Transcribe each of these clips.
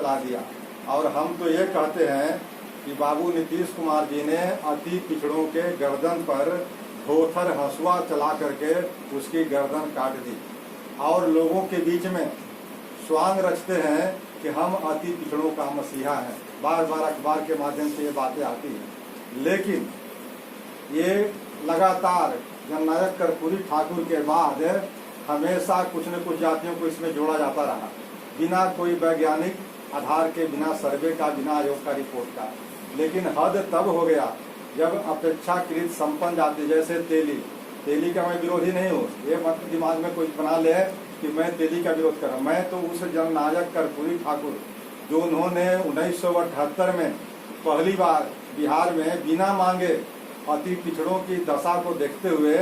चला दिया। और हम तो ये कहते हैं कि बाबू नीतीश कुमार जी ने अति पिछड़ों के गर्दन पर धोथर हंसुआ चला करके उसकी गर्दन काट दी और लोगों के बीच में स्वांग रचते हैं कि हम अति पिछड़ों का मसीहा हैं। बार बार अखबार के माध्यम से ये बातें आती हैं, लेकिन ये लगातार जननायक कर्पूरी ठाकुर के बाद हमेशा कुछ न कुछ जातियों को इसमें जोड़ा जाता रहा, बिना कोई वैज्ञानिक आधार के, बिना सर्वे का, बिना आयोग का रिपोर्ट का। लेकिन हद तब हो गया जब अपेक्षाकृत संपन्न जाति जैसे तेली का मैं विरोधी नहीं हूँ, ये मत दिमाग में कोई बना ले कि मैं तेली का विरोध कर रहा हूँ। मैं तो उस जननायक कर्पूरी ठाकुर जो उन्होंने 1978 में पहली बार बिहार में बिना मांगे अति पिछड़ों की दशा को देखते हुए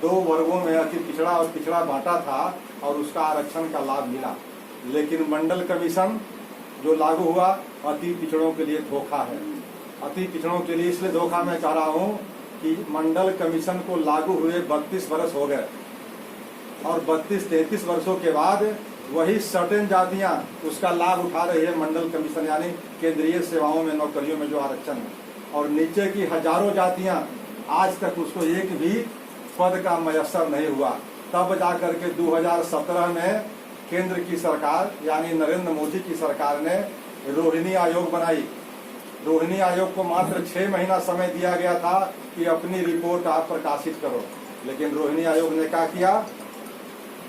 2 वर्गों में अति पिछड़ा और पिछड़ा बांटा था और उसका आरक्षण का लाभ मिला। लेकिन मंडल कमीशन जो लागू हुआ अति पिछड़ों के लिए धोखा है। अति पिछड़ों के लिए इसलिए धोखा मैं कह रहा हूँ कि मंडल कमीशन को लागू हुए 32 वर्ष हो गए और 32-33 वर्षों के बाद वही सर्टेन जातियां उसका लाभ उठा रही है। मंडल कमीशन यानी केंद्रीय सेवाओं में, नौकरियों में जो आरक्षण है, और नीचे की हजारों जातियां आज तक उसको एक भी पद का मयस्सर नहीं हुआ। तब जाकर के 2017 में केंद्र की सरकार यानी नरेंद्र मोदी की सरकार ने रोहिणी आयोग बनाई। रोहिणी आयोग को मात्र 6 महीना समय दिया गया था कि अपनी रिपोर्ट आप प्रकाशित करो, लेकिन रोहिणी आयोग ने क्या किया,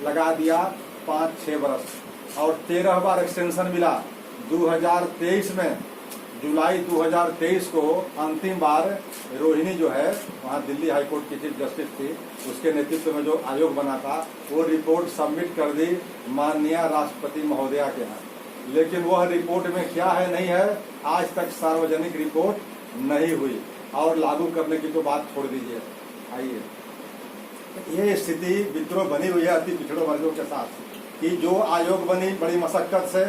लगा दिया 5-6 वर्ष और 13 बार एक्सटेंशन मिला। 2023 में जुलाई 2023 को अंतिम बार रोहिणी जो है वहाँ दिल्ली हाईकोर्ट की चीफ जस्टिस थी, उसके नेतृत्व में जो आयोग बना था वो रिपोर्ट सबमिट कर दी माननीय राष्ट्रपति महोदया के यहाँ। लेकिन वह रिपोर्ट में क्या है नहीं है, आज तक सार्वजनिक रिपोर्ट नहीं हुई और लागू करने की तो बात छोड़ दीजिए। आइए, ये स्थिति विद्रोह बनी हुई है अति पिछड़ों वर्गों के साथ कि जो आयोग बनी बड़ी मशक्कत से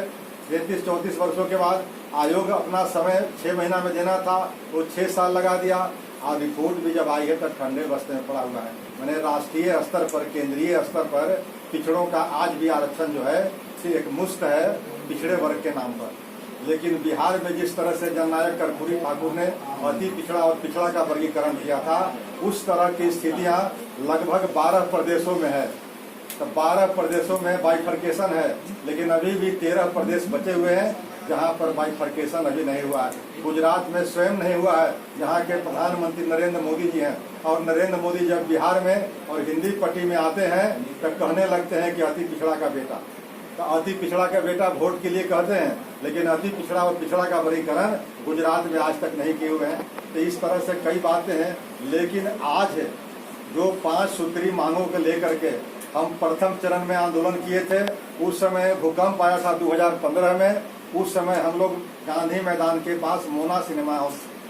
33-34 वर्षों के बाद आयोग अपना समय 6 महीना में देना था, वो 6 साल लगा दिया और रिपोर्ट भी जब आई है तो ठंडे बस्ते में पड़ा हुआ है। मैंने राष्ट्रीय स्तर पर, केंद्रीय स्तर पर पिछड़ों का आज भी आरक्षण जो है सिर्फ एक मुश्त है पिछड़े वर्ग के नाम पर। लेकिन बिहार में जिस तरह से जननायक कर्पूरी ठाकुर ने अति पिछड़ा और पिछड़ा का वर्गीकरण किया था, उस तरह की स्थितियां लगभग 12 प्रदेशों में है। तो 12 प्रदेशों में बाइफर्केशन है, लेकिन अभी भी 13 प्रदेश बचे हुए हैं जहां पर बाइफर्केशन अभी नहीं हुआ है। गुजरात में स्वयं नहीं हुआ है, जहां के प्रधानमंत्री नरेंद्र मोदी जी हैं। और नरेंद्र मोदी जब बिहार में और हिंदी पट्टी में आते हैं तो कहने लगते हैं कि अति पिछड़ा का बेटा। तो अति पिछड़ा का बेटा वोट के लिए कहते हैं, लेकिन अति पिछड़ा और पिछड़ा का वर्गीकरण गुजरात में आज तक नहीं किए हुए हैं। तो इस तरह से कई बातें हैं। लेकिन आज जो 5 सूत्री मांगों को लेकर के हम प्रथम चरण में आंदोलन किए थे, उस समय भूकंप आया था 2015 में। उस समय हम लोग गांधी मैदान के पास मोना सिनेमा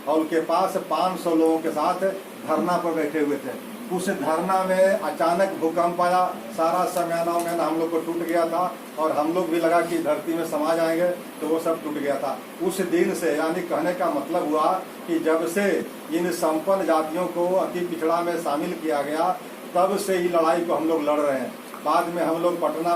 हॉल के पास 500 लोगों के साथ धरना पर बैठे हुए थे। उस धरना में अचानक भूकंप आया, सारा सामान हम लोग को टूट गया था और हम लोग भी लगा कि धरती में समा जाएंगे, तो वो सब टूट गया था। उस दिन से, यानी कहने का मतलब हुआ कि जब से इन संपन्न जातियों को अति पिछड़ा में शामिल किया गया, तब से ही लड़ाई को हम लोग लड़ रहे हैं। बाद में हम लोग पटना